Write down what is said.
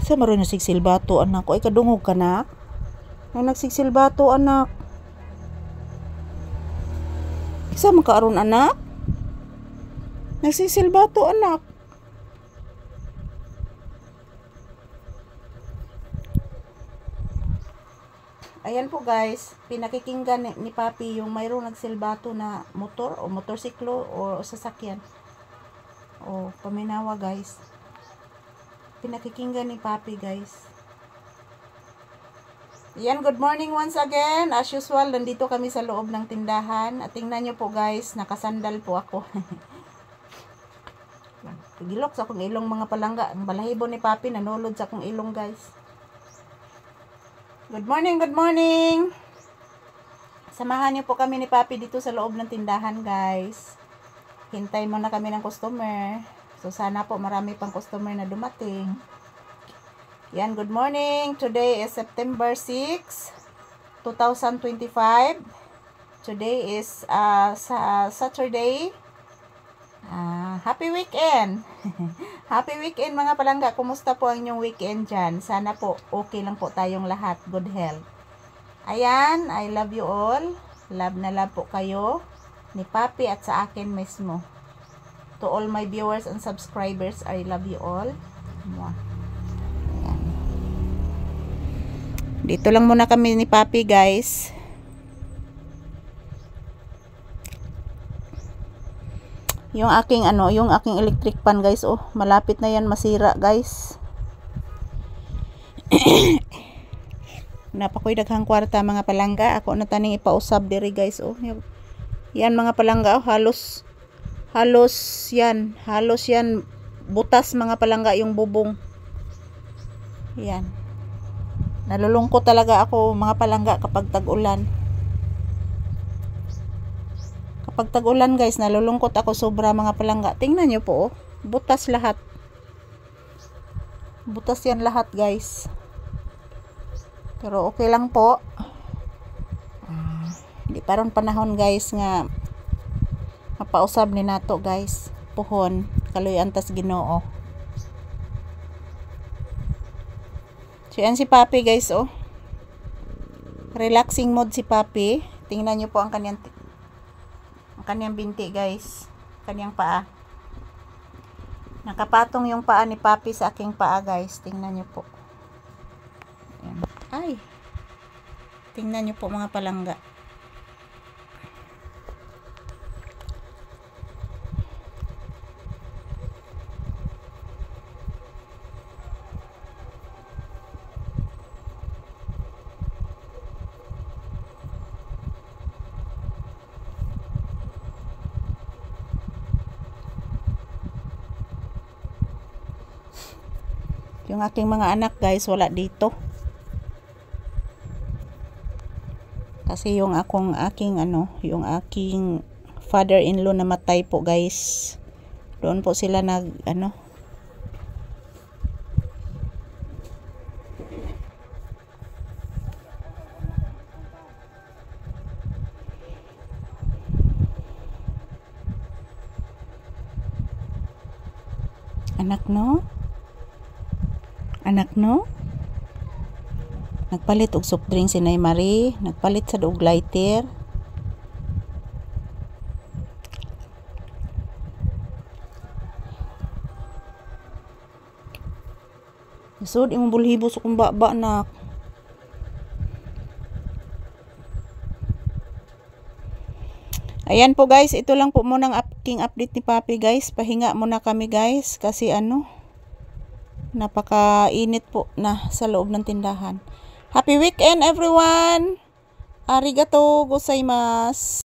Sa maroon nagsigsilbato anak ko, ay kadungog ka na. Ay nagsigsilbato anak. Isa makaaron anak? Nagsigsilbato anak. Ayan po guys, pinakikinggan ni Papi yung mayroong nagsilbato na motor o motorsiklo o sasakyan. O paminawa guys. Pinakikinggan ni Papi guys. Ayan, good morning once again. As usual, nandito kami sa loob ng tindahan. At tingnan nyo po guys, nakasandal po ako. Gilok sa akong ilong mga palangga. Ang balahibo ni Papi, nanulod sa akong ilong guys. Good morning, good morning. Samahan niyo po kami ni Papi dito sa loob ng tindahan, guys. Hintay muna kami ng customer. So, sana po marami pang customer na dumating. Yan, good morning. Today is September 6, 2025. Today is Saturday. Happy weekend. Happy weekend mga palangga. Kumusta po ang inyong weekend dyan? Sana po okay lang po tayong lahat. Good health. Ayan, I love you all. Love na love po kayo ni Papi at sa akin mismo. To all my viewers and subscribers, I love you all. Ayan. Dito lang muna kami ni Papi guys. Yung aking yung aking electric pan guys, oh, malapit na yan masira guys. Napakoy daghang kwarta mga palangga, ako na taning ipausab diri guys, oh. Yan mga palangga, oh, halos yan butas mga palangga yung bubong. Yan. Nalulungkot talaga ako mga palangga kapag tag-ulan. Pag tag-ulan guys, nalulungkot ako sobra mga palangga. Tingnan nyo po, oh. Butas lahat. Butas yan lahat guys. Pero okay lang po. Di parang panahon guys nga mapausab ni nato guys. Puhon, kaloy antas Ginoo. So yan si Papi guys, oh. Relaxing mode si Papi. Tingnan nyo po ang kanyang binti guys, kanyang paa. Nakapatong yung paa ni Papi sa aking paa guys. Tingnan nyo po. Ayan. Ay, tingnan nyo po mga palangga. Yung aking mga anak guys, wala dito. Kasi yung aking father-in-law namatay po guys. Doon po sila nag anak no nagpalit og soft drink si Nay Marie, nagpalit sa og lighter. Sud imong bulhibo sa kung baba na. Ayan po guys, ito lang po muna ang aking update ni Papi guys. Pahinga muna kami guys kasi napaka-init po na sa loob ng tindahan. Happy weekend everyone! Arigato gozaimasu!